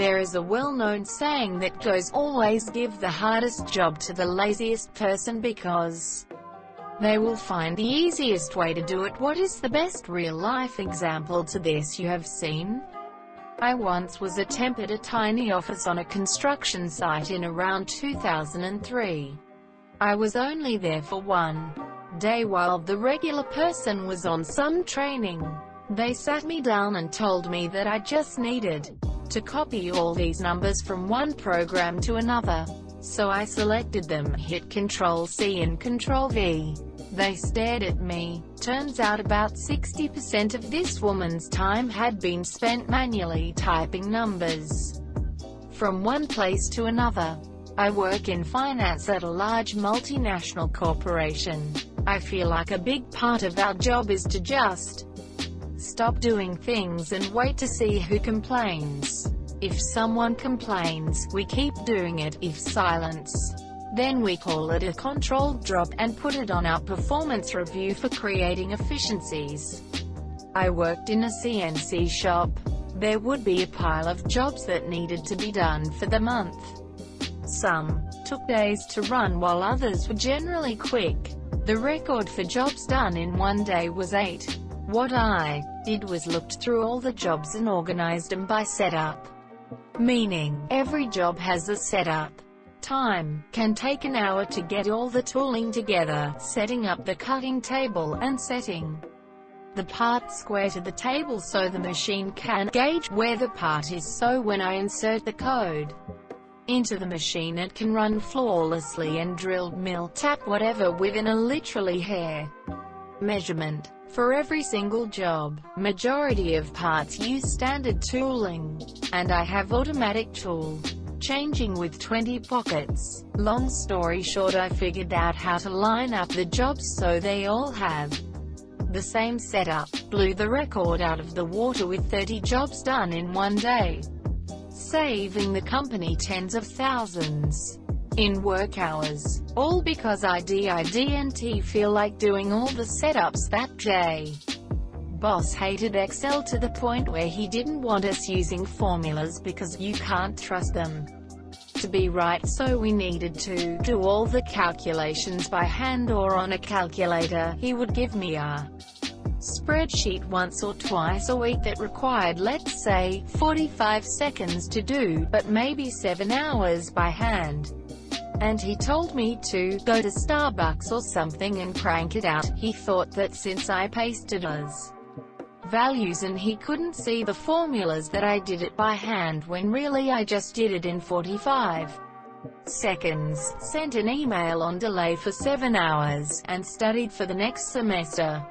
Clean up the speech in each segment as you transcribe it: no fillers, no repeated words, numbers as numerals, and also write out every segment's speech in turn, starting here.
There is a well-known saying that goes, always give the hardest job to the laziest person because they will find the easiest way to do it. What is the best real-life example to this you have seen? I once was a temp at a tiny office on a construction site in around 2003. I was only there for one day while the regular person was on some training. They sat me down and told me that I just needed to copy all these numbers from one program to another. So I selected them, hit Ctrl-C and Ctrl-V. They stared at me. Turns out about 60% of this woman's time had been spent manually typing numbers from one place to another. I work in finance at a large multinational corporation. I feel like a big part of our job is to just stop doing things and wait to see who complains. If someone complains, we keep doing it. If silence, then we call it a controlled drop, and put it on our performance review for creating efficiencies. I worked in a CNC shop. There would be a pile of jobs that needed to be done for the month. Some took days to run while others were generally quick. The record for jobs done in one day was 8. What I did was looked through all the jobs and organized them by setup. Meaning, every job has a setup time. Can take an hour to get all the tooling together, setting up the cutting table, and setting the part square to the table so the machine can gauge where the part is, so when I insert the code into the machine it can run flawlessly and drill, mill, tap, whatever within a literally hair measurement. For every single job, majority of parts use standard tooling, and I have automatic tool changing with 20 pockets. Long story short, I figured out how to line up the jobs so they all have the same setup. Blew the record out of the water with 30 jobs done in one day, saving the company tens of thousands in work hours. All because I didn't feel like doing all the setups that day. Boss hated Excel to the point where he didn't want us using formulas because you can't trust them to be right, so we needed to do all the calculations by hand or on a calculator. He would give me a spreadsheet once or twice a week that required, let's say, 45 seconds to do, but maybe 7 hours by hand. And he told me to go to Starbucks or something and crank it out. He thought that since I pasted those values and he couldn't see the formulas, that I did it by hand, when really I just did it in 45 seconds, sent an email on delay for 7 hours, and studied for the next semester.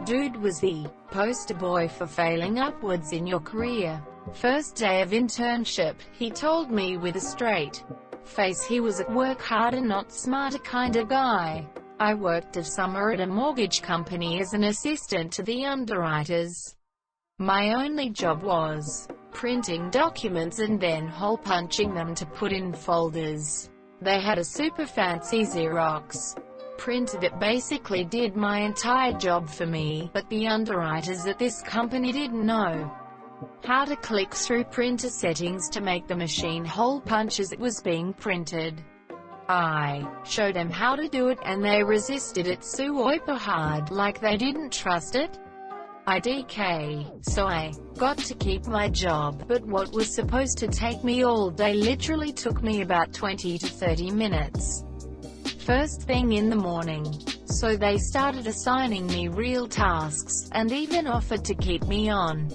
Dude was the poster boy for failing upwards in your career. First day of internship, he told me with a straight face he was a work harder not smarter kind of guy. I worked a summer at a mortgage company as an assistant to the underwriters. My only job was printing documents and then hole punching them to put in folders. They had a super fancy Xerox printer that basically did my entire job for me, but the underwriters at this company didn't know how to click through printer settings to make the machine hole punch as it was being printed. I showed them how to do it, and they resisted it super hard, like they didn't trust it. So I got to keep my job, but what was supposed to take me all day literally took me about 20 to 30 minutes. First thing in the morning. So they started assigning me real tasks, and even offered to keep me on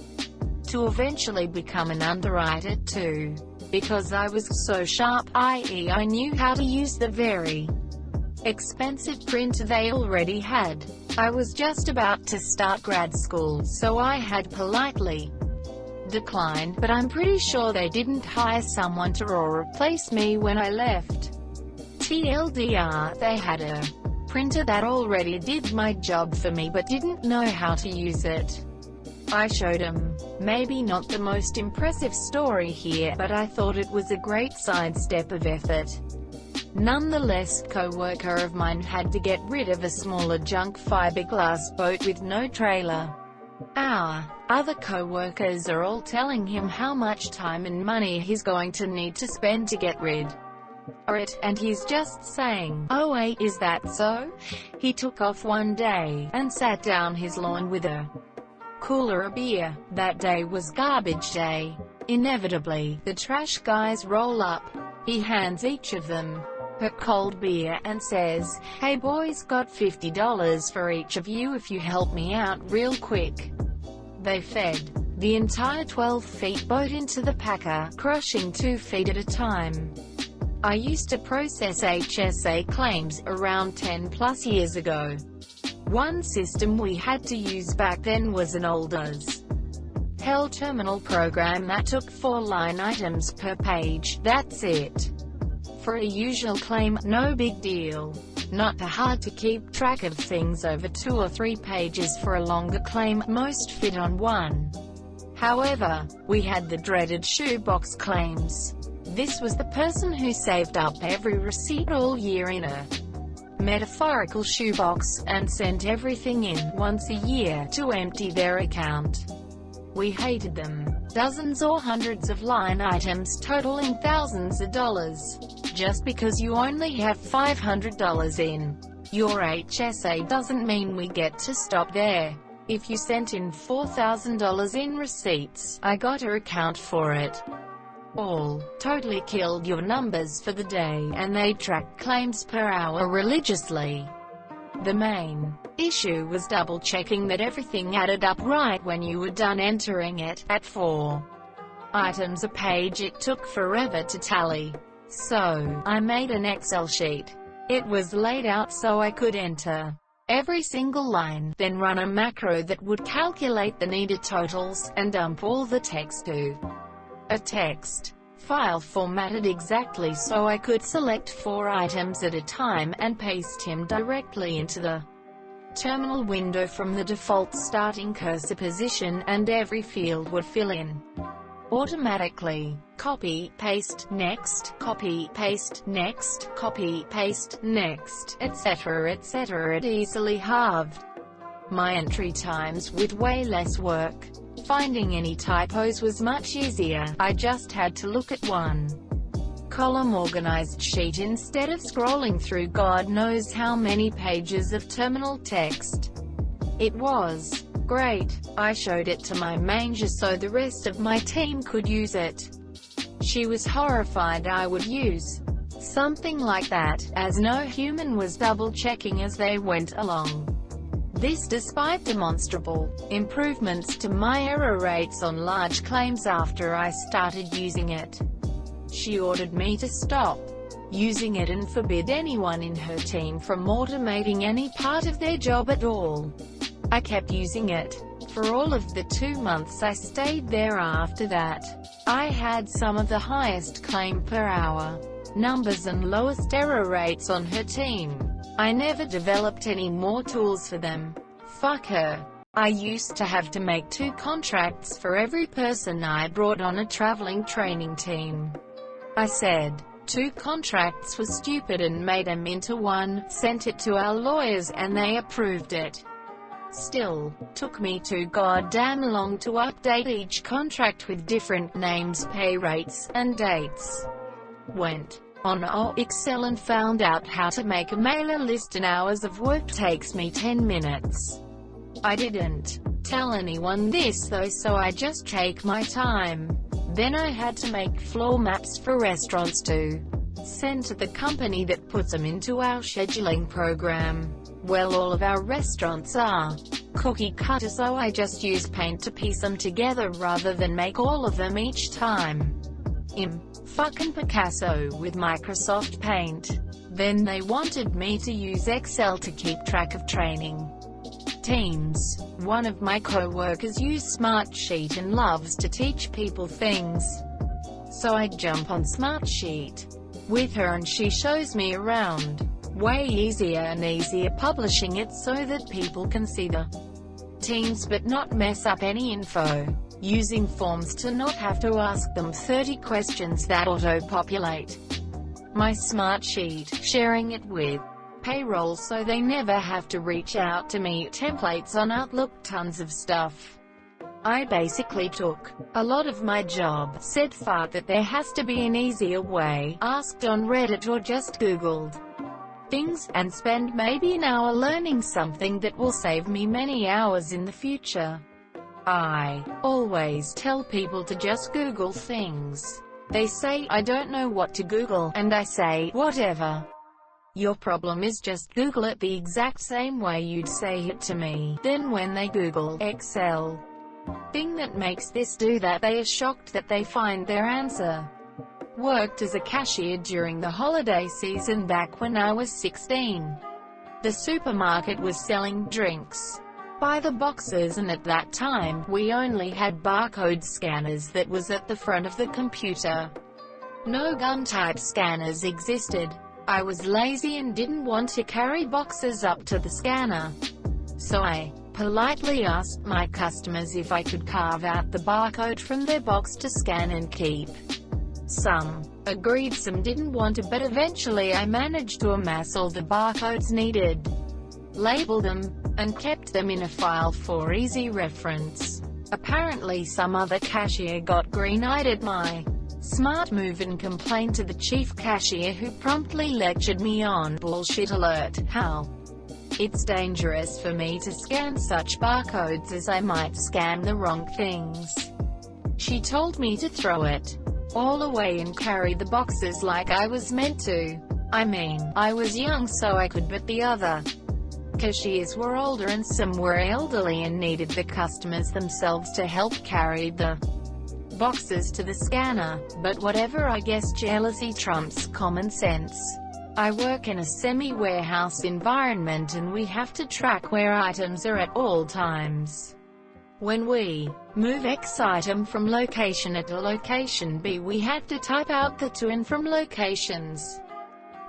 to eventually become an underwriter too. Because I was so sharp, i.e. I knew how to use the very expensive printer they already had. I was just about to start grad school, so I had politely declined, but I'm pretty sure they didn't hire someone to replace me when I left. TLDR, they had a printer that already did my job for me but didn't know how to use it. I showed them. Maybe not the most impressive story here, but I thought it was a great sidestep of effort. Nonetheless, co-worker of mine had to get rid of a smaller junk fiberglass boat with no trailer. Our other co-workers are all telling him how much time and money he's going to need to spend to get rid of it, and he's just saying, "Oh wait, is that so?" He took off one day, and sat down his lawn with a cooler of beer. That day was garbage day. Inevitably, the trash guys roll up. He hands each of them a cold beer, and says, "Hey boys, got $50 for each of you if you help me out real quick." They fed the entire 12 feet boat into the packer, crushing 2 feet at a time. I used to process HSA claims around 10 plus years ago. One system we had to use back then was an old as hell terminal program that took 4 line items per page, that's it. For a usual claim, no big deal. Not hard to keep track of things over 2 or 3 pages. For a longer claim, most fit on one. However, we had the dreaded shoebox claims. This was the person who saved up every receipt all year in a metaphorical shoebox, and sent everything in once a year to empty their account. We hated them. Dozens or hundreds of line items totaling thousands of dollars. Just because you only have $500 in your HSA doesn't mean we get to stop there. If you sent in $4,000 in receipts, I got to account for it all. Totally killed your numbers for the day, and they tracked claims per hour religiously. The main issue was double-checking that everything added up right when you were done entering it. At 4 items a page, it took forever to tally. So, I made an Excel sheet. It was laid out so I could enter every single line, then run a macro that would calculate the needed totals, and dump all the text to a text file formatted exactly so I could select 4 items at a time, and paste him directly into the terminal window from the default starting cursor position, and every field would fill in automatically. Copy, paste, next, copy, paste, next, copy, paste, next, etc. etc. It easily halved my entry times with way less work. Finding any typos was much easier. I just had to look at one column organized sheet instead of scrolling through God knows how many pages of terminal text. It was great. I showed it to my manager so the rest of my team could use it. She was horrified I would use something like that, as no human was double-checking as they went along. This despite demonstrable improvements to my error rates on large claims after I started using it. She ordered me to stop using it and forbid anyone in her team from automating any part of their job at all. I kept using it for all of the 2 months I stayed there after that. I had some of the highest claim per hour numbers and lowest error rates on her team. I never developed any more tools for them. Fuck her. I used to have to make 2 contracts for every person I brought on a traveling training team. I said 2 contracts was stupid and made them into one, sent it to our lawyers and they approved it. Still, took me too goddamn long to update each contract with different names, pay rates, and dates. Went on Excel and found out how to make a mailer list in hours of work takes me 10 minutes. I didn't tell anyone this though, so I just take my time. Then I had to make floor maps for restaurants to send to the company that puts them into our scheduling program. Well, all of our restaurants are cookie cutter, so I just use Paint to piece them together rather than make all of them each time. Fucking Picasso with Microsoft Paint. Then they wanted me to use Excel to keep track of training teams. One of my co-workers used Smartsheet and loves to teach people things. So I jump on Smartsheet with her and she shows me around. Way easier and easier publishing it so that people can see the teams but not mess up any info. Using forms to not have to ask them 30 questions that auto-populate my Smartsheet, sharing it with payroll so they never have to reach out to me, templates on Outlook, tons of stuff. I basically took a lot of my job, said fart that there has to be an easier way, asked on Reddit or just Googled things, and spend maybe an hour learning something that will save me many hours in the future. I always tell people to just Google things. They say, I don't know what to Google, and I say, whatever. Your problem is just Google it the exact same way you'd say it to me. Then when they Google Excel thing that makes this do that, they are shocked that they find their answer. Worked as a cashier during the holiday season back when I was 16. The supermarket was selling drinks by the boxes, and at that time, we only had barcode scanners that was at the front of the computer. No gun-type scanners existed. I was lazy and didn't want to carry boxes up to the scanner. So I politely asked my customers if I could carve out the barcode from their box to scan and keep. Some agreed, some didn't want to, but eventually I managed to amass all the barcodes needed, labeled them, and kept them in a file for easy reference. Apparently some other cashier got green-eyed at my smart move and complained to the chief cashier, who promptly lectured me on bullshit alert, how it's dangerous for me to scan such barcodes as I might scan the wrong things. She told me to throw it all away and carry the boxes like I was meant to. I mean, I was young so I could, but the other cashiers were older and some were elderly and needed the customers themselves to help carry the boxes to the scanner. But whatever, I guess jealousy trumps common sense. I work in a semi-warehouse environment and we have to track where items are at all times. When we move X item from location A to location B, we have to type out the to and from locations.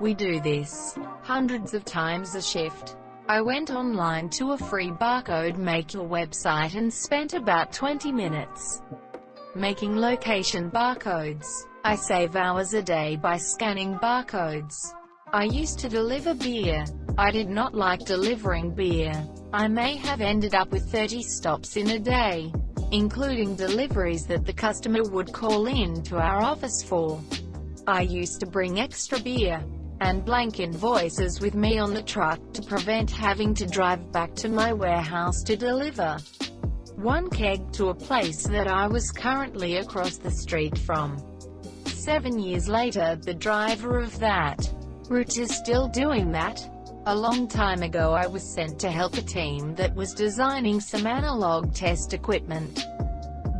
We do this hundreds of times a shift. I went online to a free barcode maker website and spent about 20 minutes making location barcodes. I save hours a day by scanning barcodes. I used to deliver beer. I did not like delivering beer. I may have ended up with 30 stops in a day, including deliveries that the customer would call in to our office for. I used to bring extra beer and blank invoices with me on the truck to prevent having to drive back to my warehouse to deliver one keg to a place that I was currently across the street from. 7 years later, the driver of that route is still doing that. A long time ago I was sent to help a team that was designing some analog test equipment.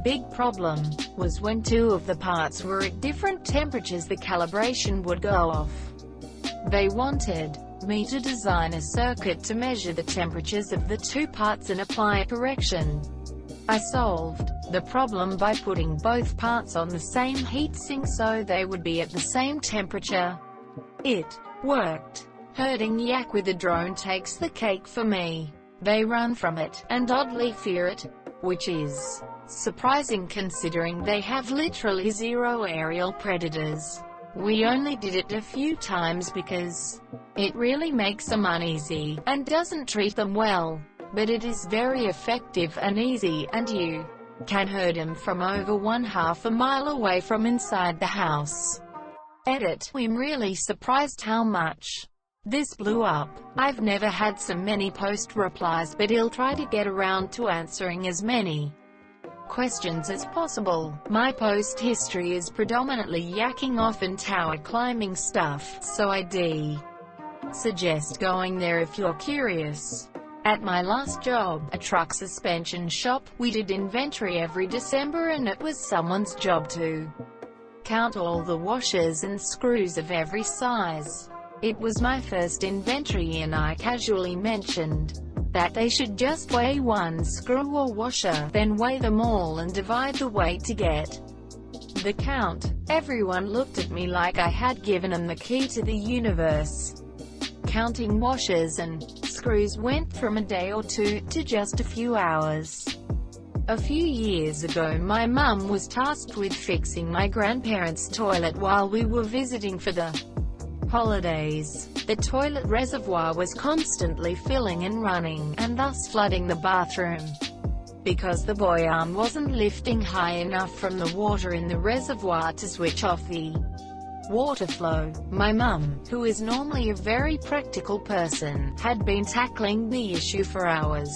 Big problem was when two of the parts were at different temperatures, the calibration would go off. They wanted me to design a circuit to measure the temperatures of the two parts and apply a correction. I solved the problem by putting both parts on the same heatsink so they would be at the same temperature. It worked. Herding yak with a drone takes the cake for me. They run from it, and oddly fear it, which is surprising considering they have literally zero aerial predators. We only did it a few times because it really makes them uneasy, and doesn't treat them well. But it is very effective and easy, and you can herd them from over 1/2 mile away from inside the house. Edit. I'm really surprised how much this blew up. I've never had so many post replies, but I'll try to get around to answering as many questions as possible. My post history is predominantly yakking off and tower climbing stuff, so I suggest going there if you're curious. At my last job, a truck suspension shop, we did inventory every December and it was someone's job to count all the washers and screws of every size. It was my first inventory and I casually mentioned that they should just weigh one screw or washer, then weigh them all and divide the weight to get the count. Everyone looked at me like I had given them the key to the universe. Counting washers and screws went from a day or two to just a few hours. A few years ago my mum was tasked with fixing my grandparents' toilet while we were visiting for the holidays. The toilet reservoir was constantly filling and running, and thus flooding the bathroom. because the boy arm wasn't lifting high enough from the water in the reservoir to switch off the water flow. My mum, who is normally a very practical person, had been tackling the issue for hours.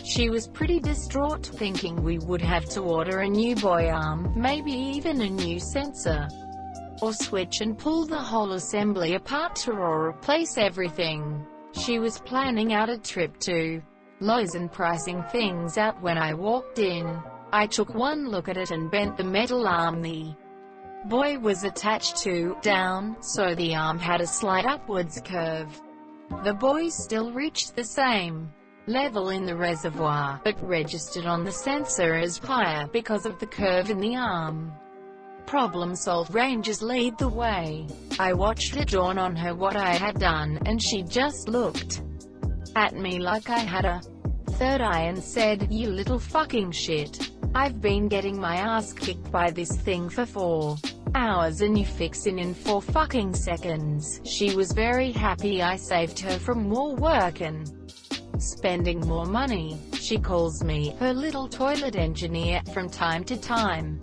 She was pretty distraught, thinking we would have to order a new boy arm, maybe even a new sensor, or switch and pull the whole assembly apart or replace everything. She was planning out a trip to Lowe's and pricing things out when I walked in. I took one look at it and bent the metal arm the boy was attached to down, so the arm had a slight upwards curve. The boy still reached the same level in the reservoir, but registered on the sensor as higher because of the curve in the arm. Problem solved. Rangers lead the way. I watched it dawn on her what I had done, and she just looked at me like I had a third eye and said, "You little fucking shit. I've been getting my ass kicked by this thing for 4 hours and you fix it in 4 fucking seconds." She was very happy I saved her from more work and spending more money. She calls me her little toilet engineer from time to time.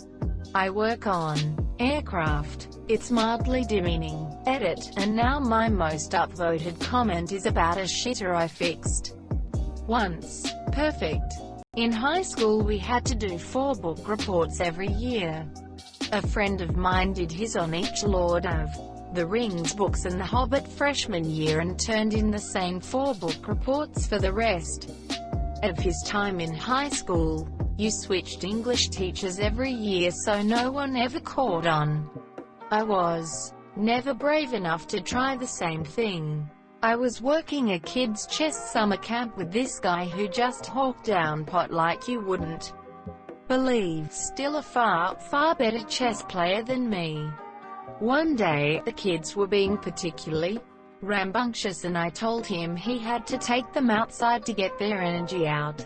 I work on aircraft. It's mildly demeaning. Edit. And now my most upvoted comment is about a shitter I fixed once. Perfect. In high school we had to do 4 book reports every year. A friend of mine did his on each Lord of the Rings books and the Hobbit freshman year and turned in the same 4 book reports for the rest of his time in high school. You switched English teachers every year so no one ever caught on. I was never brave enough to try the same thing. I was working a kids' chess summer camp with this guy who just hawked down pot like you wouldn't believe. Still a far better chess player than me. One day, the kids were being particularly rambunctious and I told him he had to take them outside to get their energy out.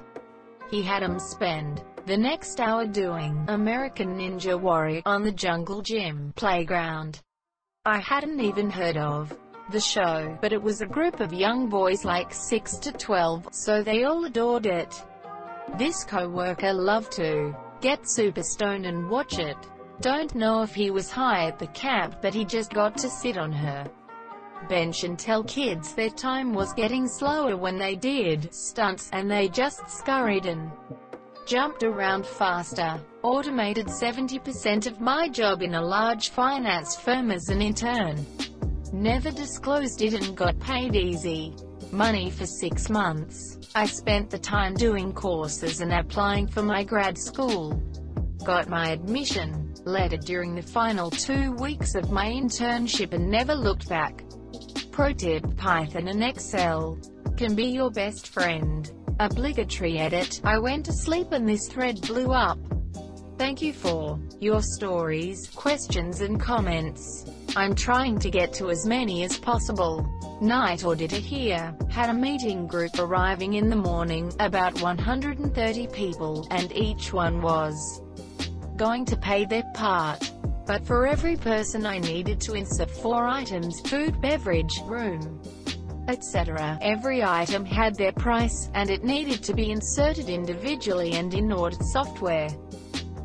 He had them spend the next hour doing American Ninja Warrior on the jungle gym playground. I hadn't even heard of the show, but it was a group of young boys like 6 to 12, so they all adored it. This co-worker loved to get super stoned and watch it. Don't know if he was high at the camp, but he just got to sit on her bench and tell kids their time was getting slower when they did stunts, and they just scurried and jumped around faster. Automated 70% of my job in a large finance firm as an intern. Never disclosed it and got paid easy money for 6 months. I spent the time doing courses and applying for my grad school. Got my admission letter during the final 2 weeks of my internship and never looked back. Pro tip: Python and Excel can be your best friend. Obligatory edit. I went to sleep and this thread blew up. Thank you for your stories, questions and comments. I'm trying to get to as many as possible. Night auditor here. Had a meeting group arriving in the morning, about 130 people, and each one was going to pay their part. But for every person I needed to insert 4 items: food, beverage, room, etc. Every item had their price, and it needed to be inserted individually and in ordered software.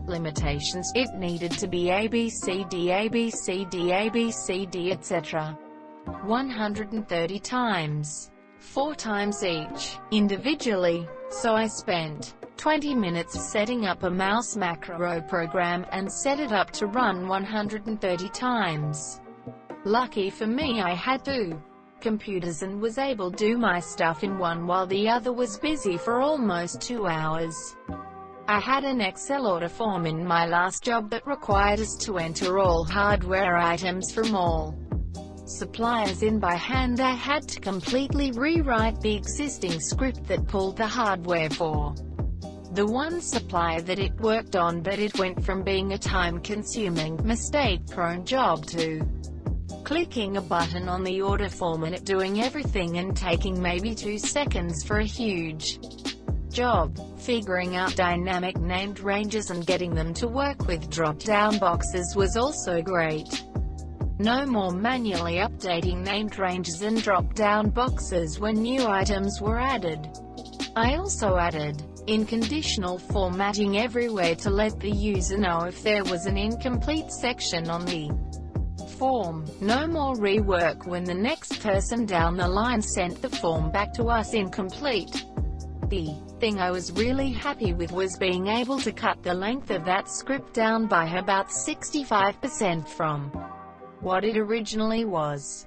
Limitations: it needed to be ABCD, ABCD, ABCD, etc. 130 times. 4 times each, individually. So I spent 20 minutes setting up a mouse macro program, and set it up to run 130 times. Lucky for me I had 2 computers and was able to do my stuff in one while the other was busy for almost 2 hours. I had an Excel order form in my last job that required us to enter all hardware items from all suppliers in by hand. I had to completely rewrite the existing script that pulled the hardware for the one supplier that it worked on, but it went from being a time-consuming, mistake-prone job to clicking a button on the order form and it doing everything and taking maybe 2 seconds for a huge job. Figuring out dynamic named ranges and getting them to work with drop-down boxes was also great. No more manually updating named ranges and drop-down boxes when new items were added. I also added in conditional formatting everywhere to let the user know if there was an incomplete section on the form. No more rework when the next person down the line sent the form back to us incomplete. The thing I was really happy with was being able to cut the length of that script down by about 65% from what it originally was.